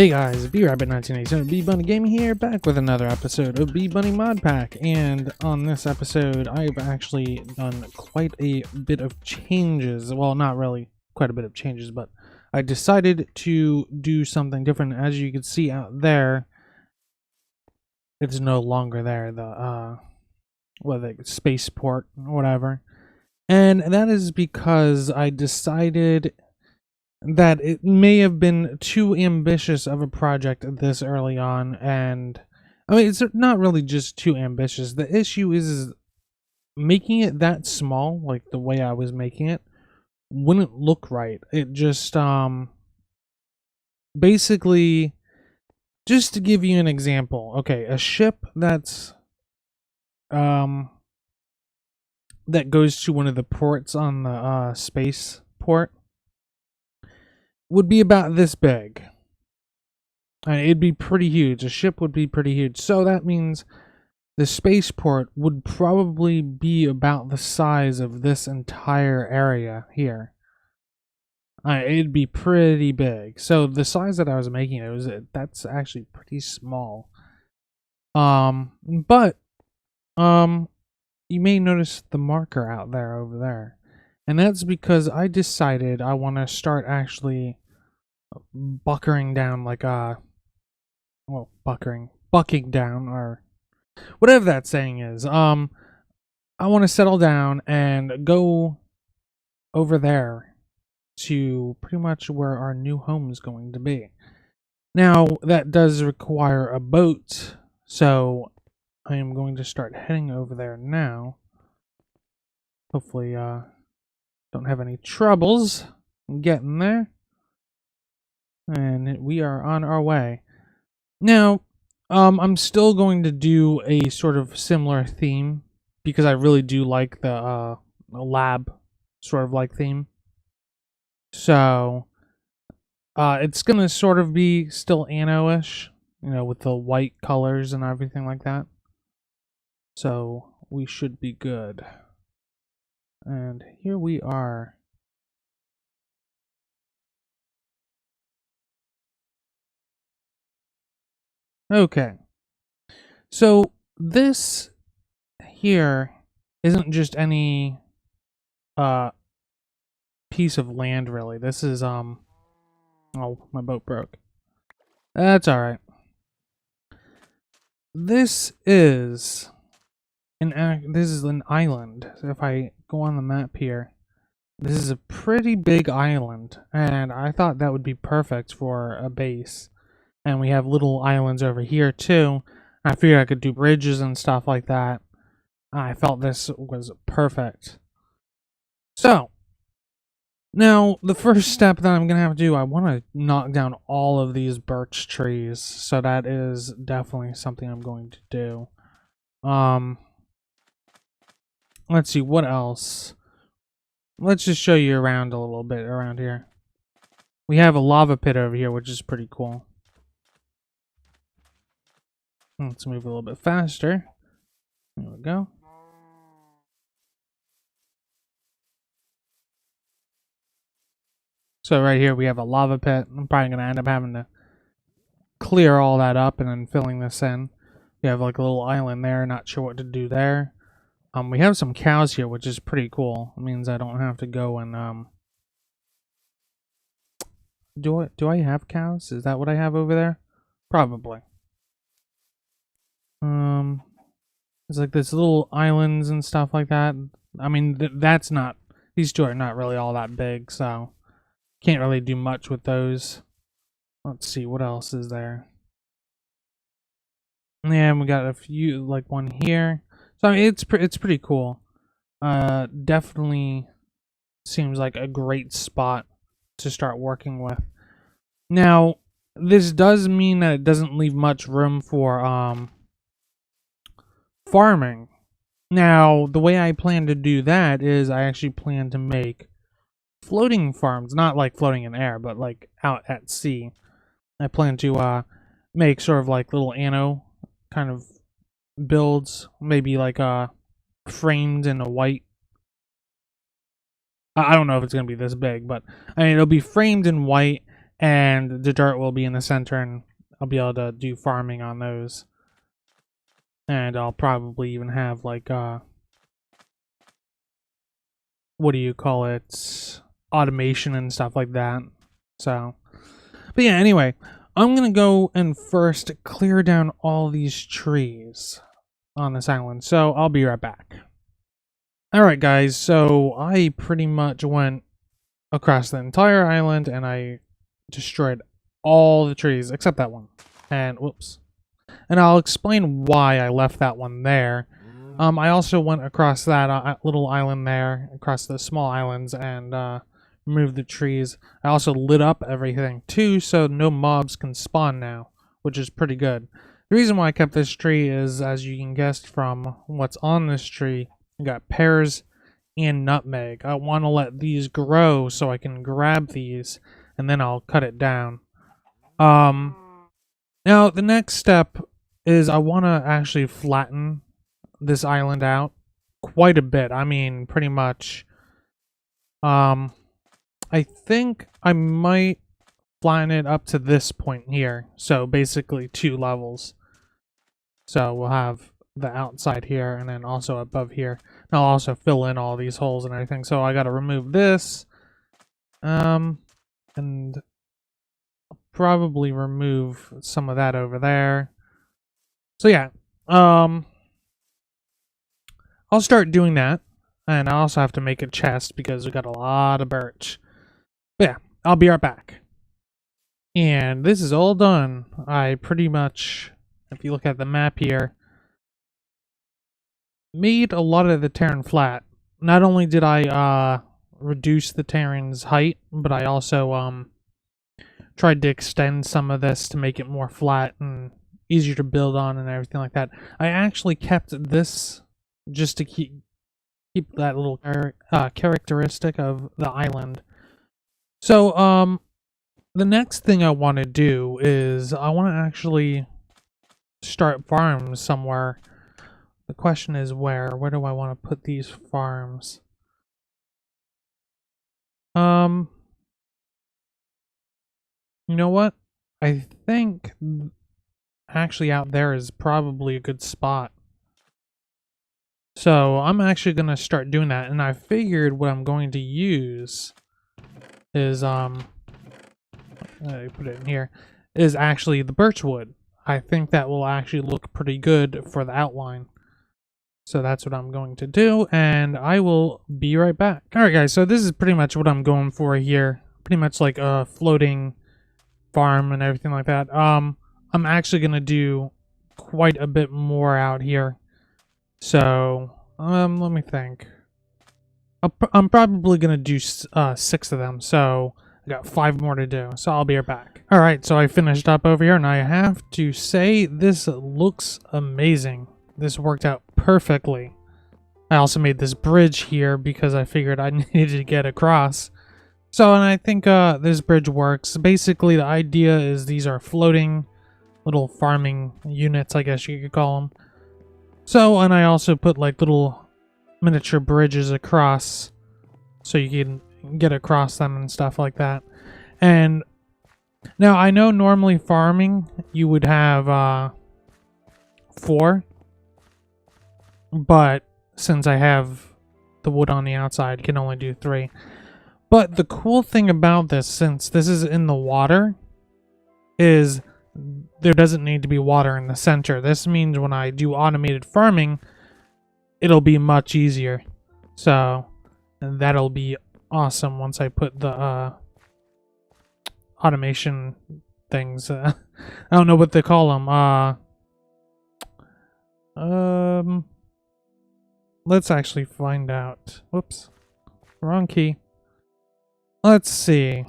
Hey guys, BRabbit1987 BBunny Gaming here, back with another episode of BBunny Mod Pack. And on this episode, I've actually done quite a bit of changes. Well, not really quite a bit of changes, but I decided to do something different. As you can see out there, it's no longer there, the spaceport or whatever. And that is because I decided that it may have been too ambitious of a project this early on, and I mean, it's not really just too ambitious. The issue is making it that small, like the way I was making it, wouldn't look right. It just, basically, just to give you an example, okay, a ship that's, that goes to one of the ports on the, space port, would be about this big. It'd be pretty huge. A ship would be pretty huge. So that means the spaceport would probably be about the size of this entire area here. It'd be pretty big. So the size that I was making that's actually pretty small. But you may notice the marker out there over there. And that's because I decided I want to start actually buckering down, like bucking down, or whatever that saying is. I want to settle down and go over there to pretty much where our new home is going to be. Now that does require a boat, so I am going to start heading over there now. Hopefully don't have any troubles getting there. And we are on our way. Now, I'm still going to do a sort of similar theme because I really do like the lab sort of like theme. So, it's gonna sort of be still anno-ish, you know, with the white colors and everything like that. So, we should be good. And here we are. Okay, so this here isn't just any piece of land, really. This is oh, my boat broke. That's all right. This is an island. So if I go on the map here, this is a pretty big island, and I thought that would be perfect for a base. And we have little islands over here too. I figured I could do bridges and stuff like that. I felt this was perfect. So, now the first step that I'm going to have to do, I want to knock down all of these birch trees. So that is definitely something I'm going to do. Let's see, what else? Let's just show you around a little bit around here. We have a lava pit over here, which is pretty cool. Let's move a little bit faster. There we go. So right here we have a lava pit. I'm probably going to end up having to clear all that up and then filling this in. We have like a little island there. Not sure what to do there. We have some cows here, which is pretty cool. It means I don't have to go and Do I have cows? Is that what I have over there? Probably. It's like this little islands and stuff like that. I mean, that's not, these two are not really all that big, so can't really do much with those. Let's see, what else is there? Yeah, we got a few, like one here. So I mean, it's pretty cool. Definitely seems like a great spot to start working with. Now, this does mean that it doesn't leave much room for farming. Now, the way I plan to do that is I actually plan to make floating farms, not like floating in air, but like out at sea. I plan to make sort of like little anno kind of builds, maybe like framed in a white. I don't know if it's gonna be this big, but I mean it'll be framed in white, and the dirt will be in the center, and I'll be able to do farming on those. And I'll probably even have like what do you call it, automation and stuff like that. So, but yeah, anyway, I'm gonna go and first clear down all these trees on this island, so I'll be right back. Alright guys, so I pretty much went across the entire island and I destroyed all the trees except that one. And whoops. And I'll explain why I left that one there. I also went across that little island there, across the small islands, and removed the trees. I also lit up everything too, so no mobs can spawn now, which is pretty good. The reason why I kept this tree is, as you can guess from what's on this tree, I got pears and nutmeg. I want to let these grow so I can grab these, and then I'll cut it down. Now the next step is I want to actually flatten this island out quite a bit. I mean, pretty much. I think I might flatten it up to this point here. So basically 2 levels. So we'll have the outside here and then also above here. And I'll also fill in all these holes and everything. So I got to remove this. And I'll probably remove some of that over there. So yeah. I'll start doing that, and I also have to make a chest because we got a lot of birch. But yeah, I'll be right back. And this is all done. I pretty much, if you look at the map here, made a lot of the terrain flat. Not only did I reduce the terrain's height, but I also tried to extend some of this to make it more flat and easier to build on and everything like that. I actually kept this just to keep that little characteristic of the island. So, the next thing I want to do is I want to actually start farms somewhere. The question is where? Where do I want to put these farms? You know what? I think actually out there is probably a good spot. So I'm actually going to start doing that, and I figured what I'm going to use is I put it in here, is actually the birch wood. I think that will actually look pretty good for the outline. So that's what I'm going to do, and I will be right back. Alright guys, so this is pretty much what I'm going for here. Pretty much like a floating farm and everything like that. I'm actually going to do quite a bit more out here. So, let me think. I'm probably going to do 6 of them, so I got 5 more to do, so I'll be right back. Alright, so I finished up over here, and I have to say, this looks amazing. This worked out perfectly. I also made this bridge here because I figured I needed to get across. So, and I think this bridge works. Basically, the idea is these are floating little farming units, I guess you could call them. So, and I also put like little miniature bridges across so you can get across them and stuff like that. And now I know normally farming you would have 4, but since I have the wood on the outside, I can only do 3. But the cool thing about this, since this is in the water, is there doesn't need to be water in the center. This means when I do automated farming, it'll be much easier. So that'll be awesome once I put the automation things. I don't know what they call them. Let's actually find out. Whoops, wrong key. Let's see.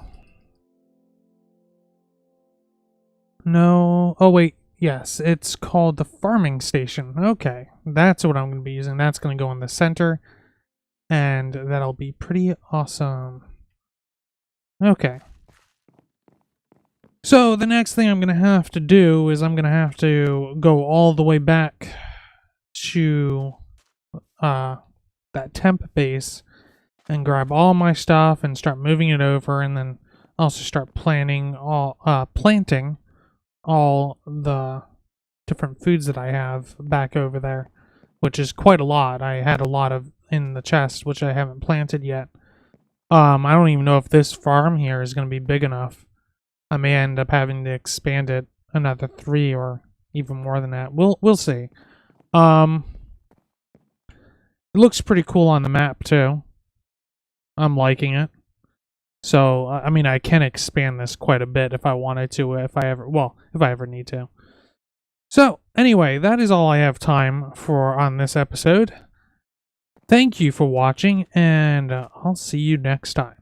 No. Oh, wait. Yes, it's called the farming station. Okay, that's what I'm going to be using. That's going to go in the center, and that'll be pretty awesome. Okay. So the next thing I'm going to have to do is I'm going to have to go all the way back to that temp base and grab all my stuff and start moving it over, and then also start planting all the different foods that I have back over there, which is quite a lot. I had a lot of in the chest, which I haven't planted yet. I don't even know if this farm here is going to be big enough. I may end up having to expand it another 3 or even more than that. We'll see. It looks pretty cool on the map too. I'm liking it. So, I mean, I can expand this quite a bit if I wanted to, if I ever need to. So, anyway, that is all I have time for on this episode. Thank you for watching, and I'll see you next time.